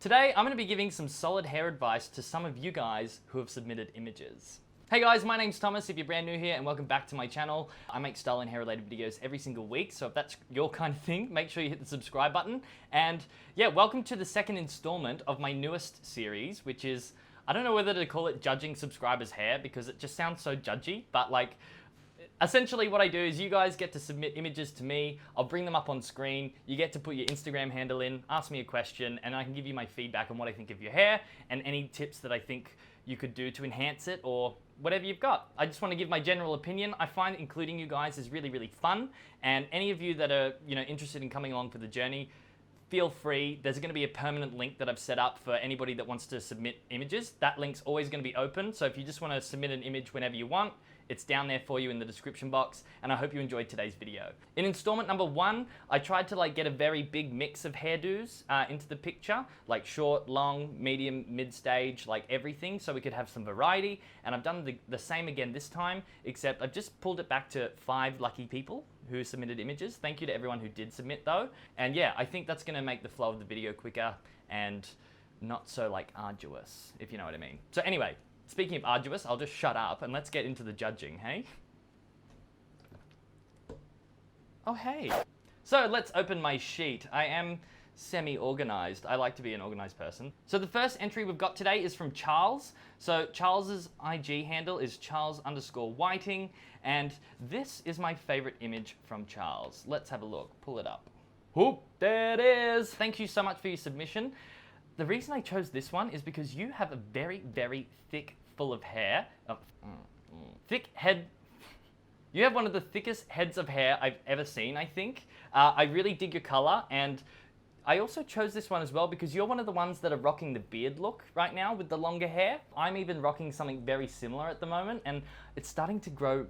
Today, I'm going to be giving some solid hair advice to some of you guys who have submitted images. Hey guys, my name's Thomas if you're brand new here, and welcome back to my channel. I make style and hair related videos every single week, so if that's your kind of thing, make sure you hit the subscribe button. And yeah, welcome to the second installment of my newest series, which is, I don't know whether to call it judging subscribers' hair because it just sounds so judgy, but like, essentially what I do is you guys get to submit images to me, I'll bring them up on screen, you get to put your Instagram handle in, ask me a question, and I can give you my feedback on what I think of your hair and any tips that I think you could do to enhance it or whatever you've got. I just want to give my general opinion. I find including you guys is really, really fun, and any of you that are interested in coming along for the journey, feel free. There's going to be a permanent link that I've set up for anybody that wants to submit images. That link's always going to be open, so if you just want to submit an image whenever you want, it's down there for you in the description box, and I hope you enjoyed today's video. In installment number 1, I tried to get a very big mix of hairdos into the picture, like short, long, medium, mid-stage, like everything, so we could have some variety, and I've done the same again this time, except I've just pulled it back to 5 lucky people who submitted images. Thank you to everyone who did submit though, and yeah, I think that's going to make the flow of the video quicker and not so arduous, if you know what I mean. So anyway, speaking of arduous, I'll just shut up and let's get into the judging, hey? Oh, hey. So let's open my sheet. I am semi-organized. I like to be an organized person. So the first entry we've got today is from Charles. So Charles's IG handle is Charles_Whiting, and this is my favorite image from Charles. Let's have a look. Pull it up. Whoop, there it is. Thank you so much for your submission. The reason I chose this one is because you have a very, very thick full of hair. Thick head. You have one of the thickest heads of hair I've ever seen, I think. I really dig your color, and I also chose this one as well because you're one of the ones that are rocking the beard look right now with the longer hair. I'm even rocking something very similar at the moment, and it's starting to grow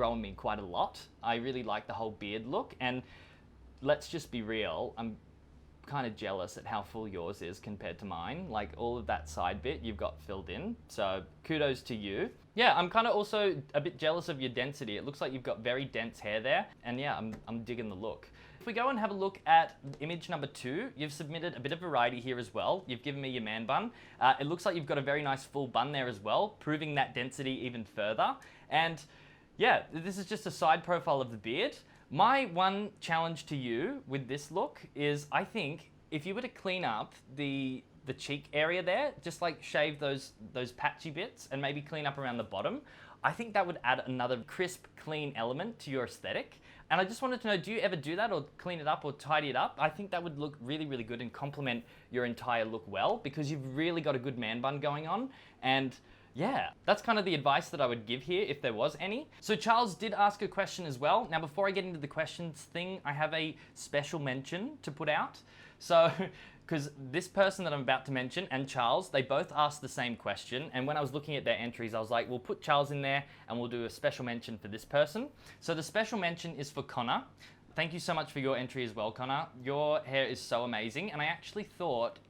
on me quite a lot. I really like the whole beard look, and let's just be real, I'm kind of jealous at how full yours is compared to mine. Like all of that side bit you've got filled in, so kudos to you. Yeah, I'm kind of also a bit jealous of your density. It looks like you've got very dense hair there, and yeah, I'm digging the look. If we go and have a look at image number 2, you've submitted a bit of variety here as well. You've given me your man bun. It looks like you've got a very nice full bun there as well, proving that density even further. And yeah, this is just a side profile of the beard. My one challenge to you with this look is, I think if you were to clean up the cheek area there, just shave those patchy bits and maybe clean up around the bottom, I think that would add another crisp, clean element to your aesthetic. And I just wanted to know, do you ever do that or clean it up or tidy it up? I think that would look really, really good and complement your entire look well, because you've really got a good man bun going on. And yeah, that's kind of the advice that I would give here if there was any. So Charles did ask a question as well. Now, before I get into the questions thing, I have a special mention to put out. So, because this person that I'm about to mention and Charles, they both asked the same question. And when I was looking at their entries, I was like, we'll put Charles in there and we'll do a special mention for this person. So the special mention is for Connor. Thank you so much for your entry as well, Connor. Your hair is so amazing. And I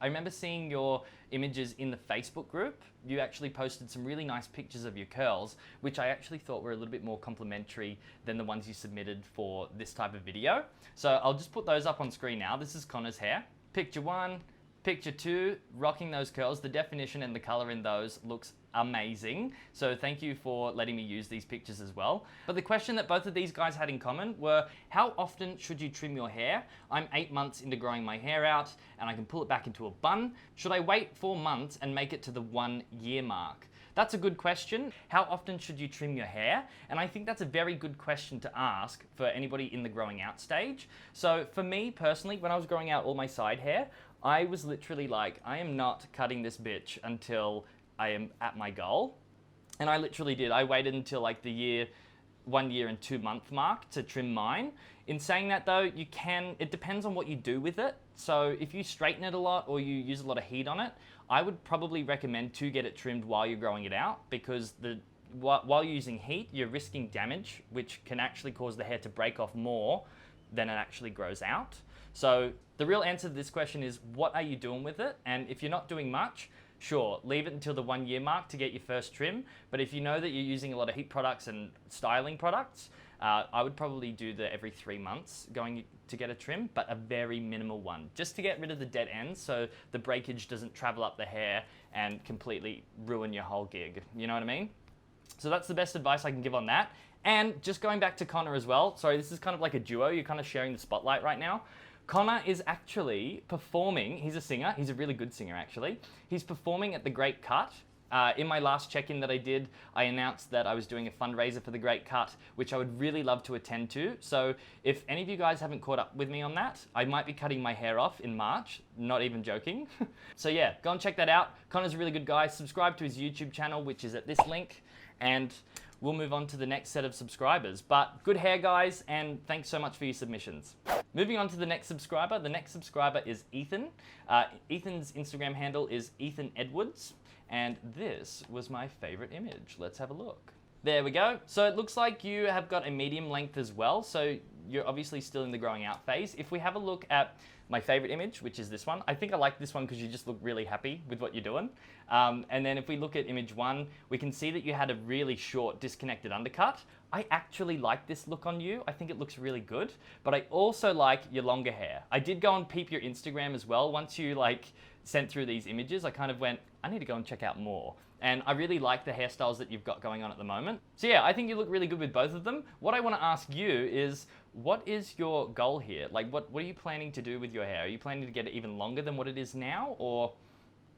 remember seeing your images in the Facebook group. You actually posted some really nice pictures of your curls, which I actually thought were a little bit more complimentary than the ones you submitted for this type of video. So I'll just put those up on screen now. This is Connor's hair. Picture 1, picture 2, rocking those curls. The definition and the color in those looks amazing. So thank you for letting me use these pictures as well. But the question that both of these guys had in common were, how often should you trim your hair? I'm 8 months into growing my hair out and I can pull it back into a bun. Should I wait 4 months and make it to the 1 year mark? That's a good question. How often should you trim your hair? And I think that's a very good question to ask for anybody in the growing out stage. So for me personally, when I was growing out all my side hair, I was literally like, I am not cutting this bitch until I am at my goal. And I literally did. I waited until the 1 year and 2 month mark to trim mine. In saying that though, it depends on what you do with it. So if you straighten it a lot or you use a lot of heat on it, I would probably recommend to get it trimmed while you're growing it out, because while you're using heat, you're risking damage, which can actually cause the hair to break off more than it actually grows out. So the real answer to this question is, what are you doing with it? And if you're not doing much, sure, leave it until the 1 year mark to get your first trim. But if you know that you're using a lot of heat products and styling products, I would probably do the every 3 months going to get a trim, but a very minimal one, just to get rid of the dead ends so the breakage doesn't travel up the hair and completely ruin your whole gig. You know what I mean? So that's the best advice I can give on that. And just going back to Connor as well, sorry, this is kind of like a duo, you're kind of sharing the spotlight right now. Connor is actually performing, he's a singer, he's a really good singer actually. He's performing at the Great Cut. In my last check-in that I did, I announced that I was doing a fundraiser for the Great Cut, which I would really love to attend to. So if any of you guys haven't caught up with me on that, I might be cutting my hair off in March, not even joking. So yeah, go and check that out. Connor's a really good guy. Subscribe to his YouTube channel, which is at this link, and we'll move on to the next set of subscribers. But good hair, guys, and thanks so much for your submissions. Moving on to the next subscriber. The next subscriber is Ethan. Ethan's Instagram handle is Ethan Edwards. And this was my favorite image. Let's have a look. There we go. So it looks like you have got a medium length as well. So you're obviously still in the growing out phase. If we have a look at my favorite image, which is this one, I think I like this one because you just look really happy with what you're doing. And then if we look at image 1, we can see that you had a really short disconnected undercut. I actually like this look on you. I think it looks really good, but I also like your longer hair. I did go and peep your Instagram as well. Once you sent through these images, I kind of went, I need to go and check out more. And I really like the hairstyles that you've got going on at the moment. So yeah, I think you look really good with both of them. What I want to ask you is, what is your goal here? What are you planning to do with your hair? Are you planning to get it even longer than what it is now? Or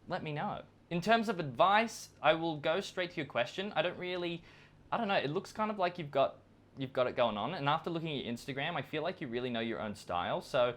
let me know. In terms of advice, I will go straight to your question. I don't know, it looks kind of like you've got it going on. And after looking at your Instagram, I feel like you really know your own style. So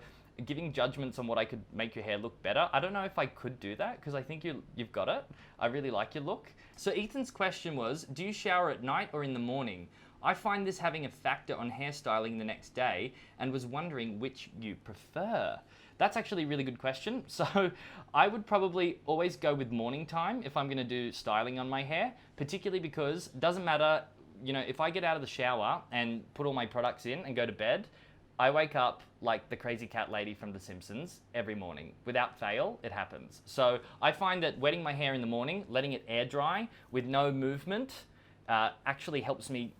giving judgments on what I could make your hair look better, I don't know if I could do that because I think you've got it. I really like your look. So Ethan's question was, do you shower at night or in the morning? I find this having a factor on hairstyling the next day and was wondering which you prefer. That's actually a really good question. So I would probably always go with morning time if I'm gonna do styling on my hair, particularly because it doesn't matter, if I get out of the shower and put all my products in and go to bed, I wake up like the crazy cat lady from The Simpsons every morning. Without fail, it happens. So I find that wetting my hair in the morning, letting it air dry with no movement, actually helps me,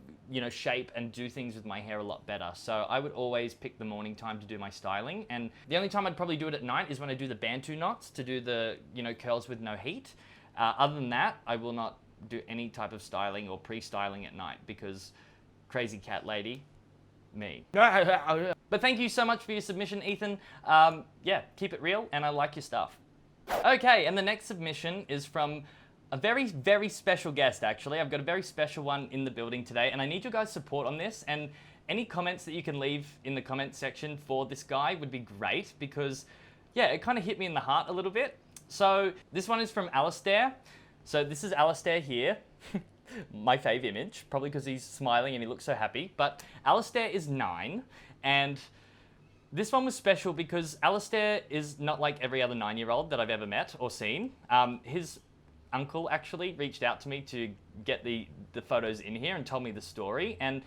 shape and do things with my hair a lot better. So I would always pick the morning time to do my styling. And the only time I'd probably do it at night is when I do the Bantu knots to do the, curls with no heat. Other than that, I will not do any type of styling or pre-styling at night because crazy cat lady, me. But thank you so much for your submission, Ethan. Yeah, keep it real, and I like your stuff. Okay, and the next submission is from a very, very special guest, actually. I've got a very special one in the building today, and I need your guys' support on this, and any comments that you can leave in the comment section for this guy would be great, because, yeah, it kind of hit me in the heart a little bit. So this one is from Alastair. So this is Alastair here. My fave image, probably because he's smiling and he looks so happy. But Alastair is 9, and this one was special because Alastair is not like every other 9-year-old that I've ever met or seen. His uncle actually reached out to me to get the photos in here and told me the story. And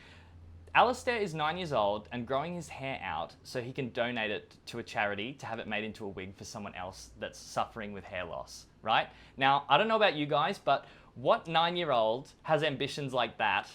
Alastair is 9 years old and growing his hair out so he can donate it to a charity to have it made into a wig for someone else that's suffering with hair loss, right? Now, I don't know about you guys, but what 9-year-old has ambitions like that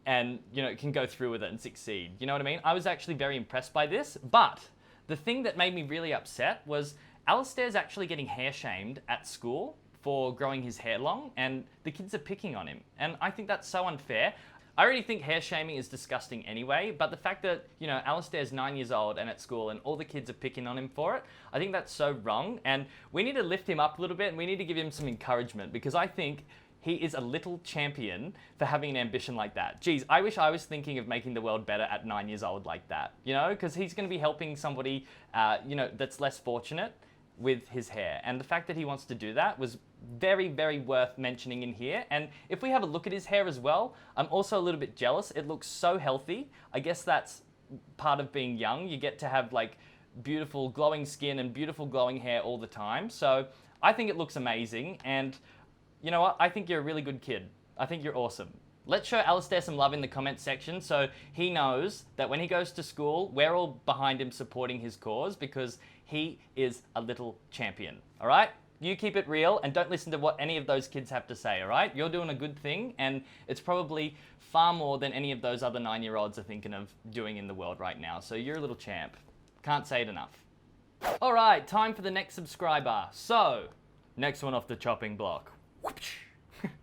and, can go through with it and succeed? You know what I mean? I was actually very impressed by this, but the thing that made me really upset was Alastair's actually getting hair shamed at school for growing his hair long, and the kids are picking on him. And I think that's so unfair. I already think hair shaming is disgusting anyway, but the fact that, Alastair's 9 years old and at school and all the kids are picking on him for it, I think that's so wrong. And we need to lift him up a little bit and we need to give him some encouragement because I think he is a little champion for having an ambition like that. Geez, I wish I was thinking of making the world better at 9 years old like that, because he's going to be helping somebody, that's less fortunate with his hair. And the fact that he wants to do that was very, very worth mentioning in here. And if we have a look at his hair as well, I'm also a little bit jealous. It looks so healthy. I guess that's part of being young. You get to have beautiful glowing skin and beautiful glowing hair all the time. So I think it looks amazing. And you know what? I think you're a really good kid. I think you're awesome. Let's show Alastair some love in the comment section so he knows that when he goes to school, we're all behind him supporting his cause because he is a little champion. All right? You keep it real and don't listen to what any of those kids have to say, all right? You're doing a good thing, and it's probably far more than any of those other 9-year-olds are thinking of doing in the world right now. So you're a little champ. Can't say it enough. All right, time for the next subscriber. So, next one off the chopping block.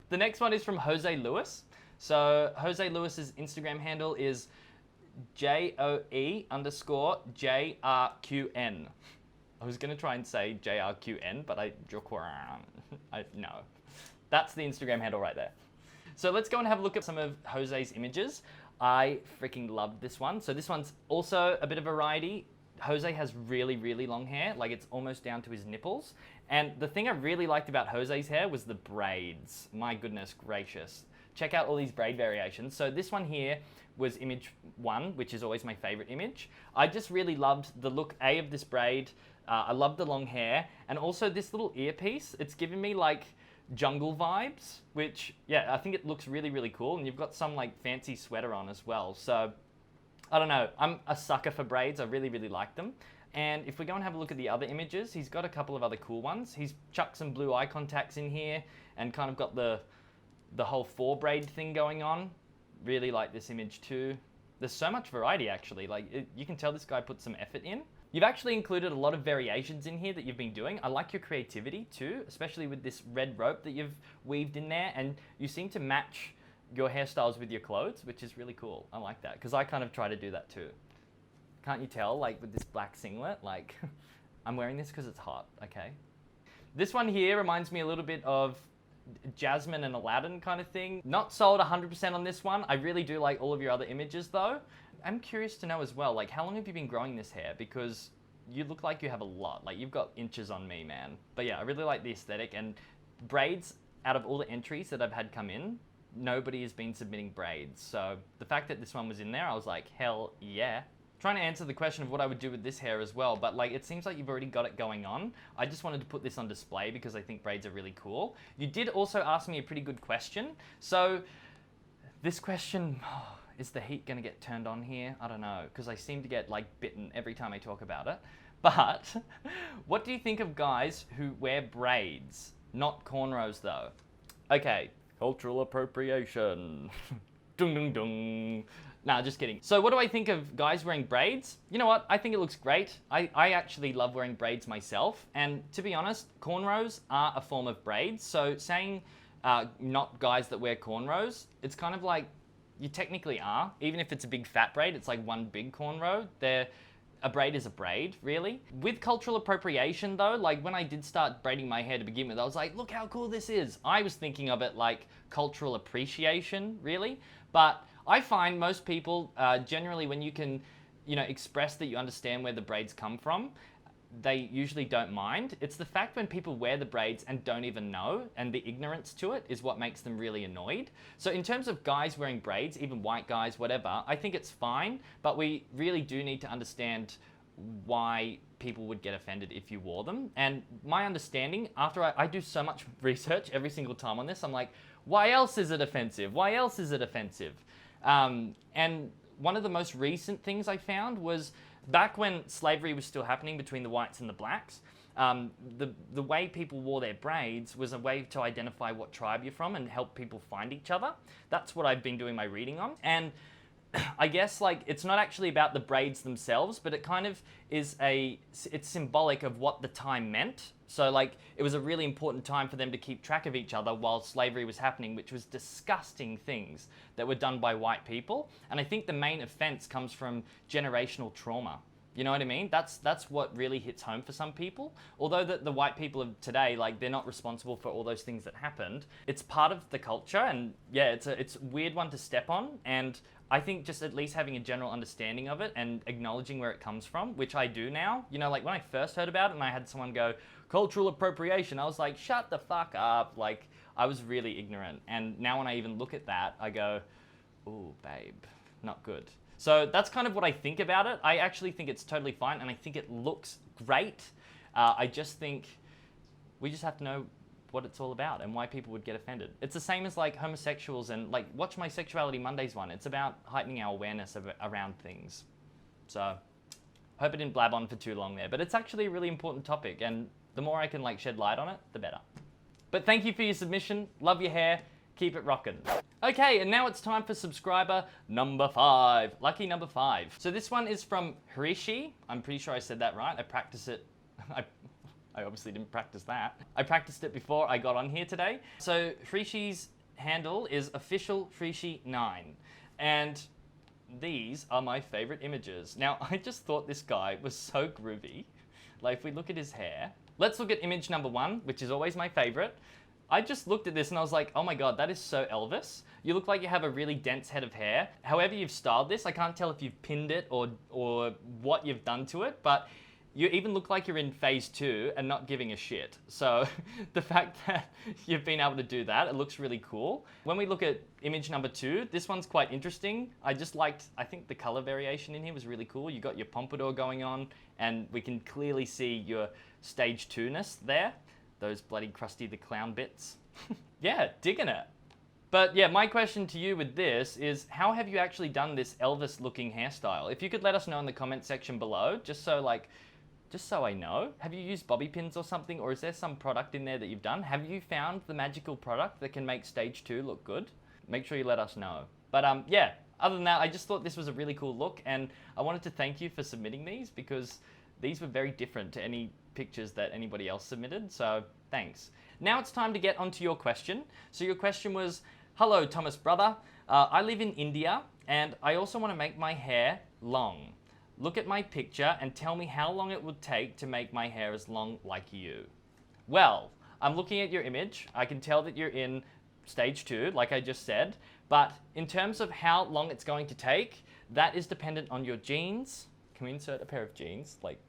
The next one is from Jose Lewis. So Jose Lewis's Instagram handle is JOE_JRQN. I was gonna try and say JRQN, but no. That's the Instagram handle right there. So let's go and have a look at some of Jose's images. I freaking loved this one. So this one's also a bit of variety. Jose has really, really long hair, like it's almost down to his nipples. And the thing I really liked about Jose's hair was the braids. My goodness gracious. Check out all these braid variations. So this one here was image 1, which is always my favorite image. I just really loved the look, of this braid. I love the long hair, and also this little earpiece. It's giving me like jungle vibes, which, yeah, I think it looks really, really cool. And you've got some like fancy sweater on as well. So I don't know, I'm a sucker for braids. I really, really like them. And if we go and have a look at the other images, he's got a couple of other cool ones. He's chucked some blue eye contacts in here and kind of got the whole 4 braid thing going on. Really like this image too. There's so much variety actually. Like you can tell this guy put some effort in. You've actually included a lot of variations in here that you've been doing. I like your creativity too, especially with this red rope that you've weaved in there, and you seem to match your hairstyles with your clothes, which is really cool. I like that, because I kind of try to do that too. Can't you tell, like with this black singlet, like I'm wearing this because it's hot, okay? This one here reminds me a little bit of Jasmine and Aladdin kind of thing. Not sold 100% on this one. I really do like all of your other images though. I'm curious to know as well, like how long have you been growing this hair? Because you look like you have a lot, like you've got inches on me, man. But yeah, I really like the aesthetic, and braids, out of all the entries that I've had come in, nobody has been submitting braids. So the fact that this one was in there, I was like, hell yeah. Trying to answer the question of what I would do with this hair as well, but like it seems like you've already got it going on. I just wanted to put this on display because I think braids are really cool. You did also ask me a pretty good question. So this question, is the heat gonna get turned on here? I don't know, because I seem to get like bitten every time I talk about it. But what do you think of guys who wear braids? Not cornrows though. Okay, cultural appropriation. Dung dung dung. Nah, just kidding. So what do I think of guys wearing braids? You know what? I think it looks great. I actually love wearing braids myself. And to be honest, cornrows are a form of braids. So saying not guys that wear cornrows, it's kind of like you technically are. Even if it's a big fat braid, it's like one big cornrow. A braid is a braid, really. With cultural appropriation though, like when I did start braiding my hair to begin with, I was like, look how cool this is. I was thinking of it like cultural appreciation, really. But I find most people, generally when you can, express that you understand where the braids come from, they usually don't mind. It's the fact when people wear the braids and don't even know, and the ignorance to it is what makes them really annoyed. So in terms of guys wearing braids, even white guys, whatever, I think it's fine, but we really do need to understand why people would get offended if you wore them. And my understanding, after I do so much research every single time on this, I'm like, why else is it offensive? Why else is it offensive? And one of the most recent things I found was back when slavery was still happening between the whites and the blacks, the way people wore their braids was a way to identify what tribe you're from and help people find each other. That's what I've been doing my reading on. And I guess like it's not actually about the braids themselves, but it kind of is it's symbolic of what the time meant. So like it was a really important time for them to keep track of each other while slavery was happening, which was disgusting things that were done by white people. And I think the main offense comes from generational trauma. You know what I mean? That's what really hits home for some people. Although the white people of today, like they're not responsible for all those things that happened. It's part of the culture, and yeah, it's a weird one to step on. And I think just at least having a general understanding of it and acknowledging where it comes from, which I do now. Like when I first heard about it and I had someone go, cultural appropriation, I was like, shut the fuck up. Like I was really ignorant. And now when I even look at that, I go, ooh, babe, not good. So that's kind of what I think about it. I actually think it's totally fine, and I think it looks great. I just think we just have to know what it's all about and why people would get offended. It's the same as like homosexuals and like watch my Sexuality Mondays one. It's about heightening our awareness around things. So hope I didn't blab on for too long there, but it's actually a really important topic, and The more I can like shed light on it, the better. But thank you for your submission. Love your hair. Keep it rockin'. Okay, and now it's time for subscriber number 5. Lucky number 5. So this one is from Harish. I'm pretty sure I said that right. I practiced it. I obviously didn't practice that. I practiced it before I got on here today. So Harishi's handle is officialharishi9. And these are my favorite images. Now, I just thought this guy was so groovy. Like, if we look at his hair. Let's look at image number 1, which is always my favorite. I just looked at this and I was like, oh my god, that is so Elvis. You look like you have a really dense head of hair. However you've styled this, I can't tell if you've pinned it or what you've done to it, but you even look like you're in phase 2 and not giving a shit. So the fact that you've been able to do that, it looks really cool. When we look at image number 2, this one's quite interesting. I think the color variation in here was really cool. You got your pompadour going on and we can clearly see your stage 2-ness there. Those bloody Krusty the Clown bits. Yeah, digging it. But yeah, my question to you with this is, how have you actually done this Elvis looking hairstyle? If you could let us know in the comment section below, just so I know. Have you used bobby pins or something, or is there some product in there that you've done? Have you found the magical product that can make stage 2 look good? Make sure you let us know. But yeah, other than that, I just thought this was a really cool look, and I wanted to thank you for submitting these because these were very different to any pictures that anybody else submitted, so thanks. Now it's time to get onto your question. So your question was, hello Thomas brother, I live in India and I also want to make my hair long. Look at my picture and tell me how long it would take to make my hair as long like you. Well, I'm looking at your image. I can tell that you're in stage 2, like I just said, but in terms of how long it's going to take, that is dependent on your genes. Can we insert a pair of jeans? Like,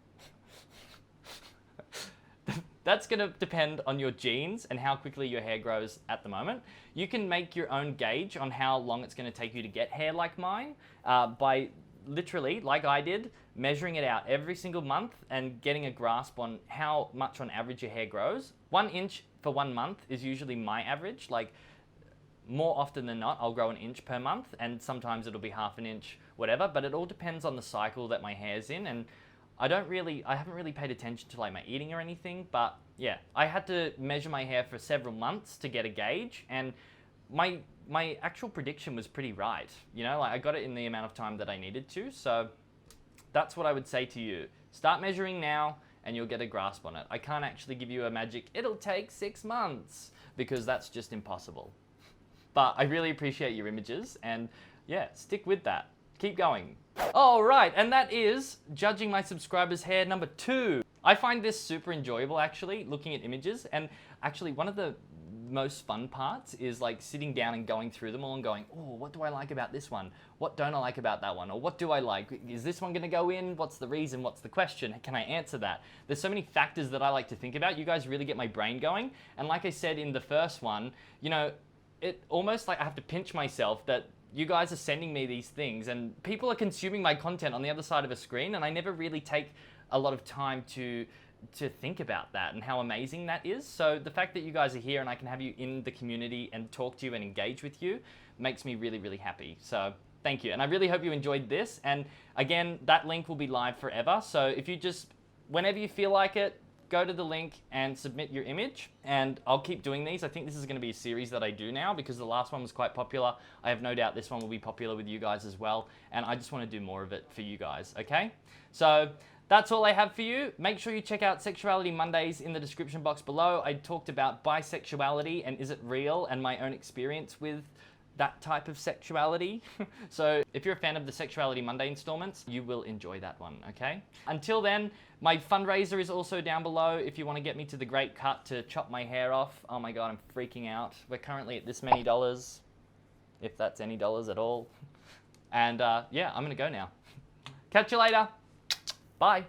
that's going to depend on your genes and how quickly your hair grows at the moment. You can make your own gauge on how long it's going to take you to get hair like mine by literally, like I did, measuring it out every single month and getting a grasp on how much on average your hair grows. 1 inch for 1 month is usually my average. Like, more often than not, I'll grow 1 inch per month, and sometimes it'll be half an inch, whatever, but it all depends on the cycle that my hair's in, and I haven't really paid attention to like my eating or anything, but yeah, I had to measure my hair for several months to get a gauge, and my actual prediction was pretty right. You know, like I got it in the amount of time that I needed to, so that's what I would say to you. Start measuring now and you'll get a grasp on it. I can't actually give you a magic, it'll take 6 months, because that's just impossible. But I really appreciate your images, and yeah, stick with that. Keep going. All right, and that is judging my subscribers' hair number 2. I find this super enjoyable, actually, looking at images, and actually one of the most fun parts is like sitting down and going through them all and going, oh, what do I like about this one? What don't I like about that one? Or what do I like? Is this one gonna go in? What's the reason? What's the question? Can I answer that? There's so many factors that I like to think about. You guys really get my brain going. And like I said in the first one, you know, it almost like I have to pinch myself that you guys are sending me these things and people are consuming my content on the other side of a screen, and I never really take a lot of time to think about that and how amazing that is. So the fact that you guys are here and I can have you in the community and talk to you and engage with you makes me really, really happy. So thank you. And I really hope you enjoyed this. And again, that link will be live forever. So if you just, whenever you feel like it, go to the link and submit your image, and I'll keep doing these. I think this is going to be a series that I do now because the last one was quite popular. I have no doubt this one will be popular with you guys as well, and I just want to do more of it for you guys, okay? So that's all I have for you. Make sure you check out Sexuality Mondays in the description box below. I talked about bisexuality and is it real, and my own experience with that type of sexuality. So if you're a fan of the Sexuality Monday installments, you will enjoy that one, okay? Until then, my fundraiser is also down below if you want to get me to the great cut to chop my hair off. Oh my God, I'm freaking out. We're currently at this many dollars, if that's any dollars at all. And yeah, I'm gonna go now. Catch you later. Bye.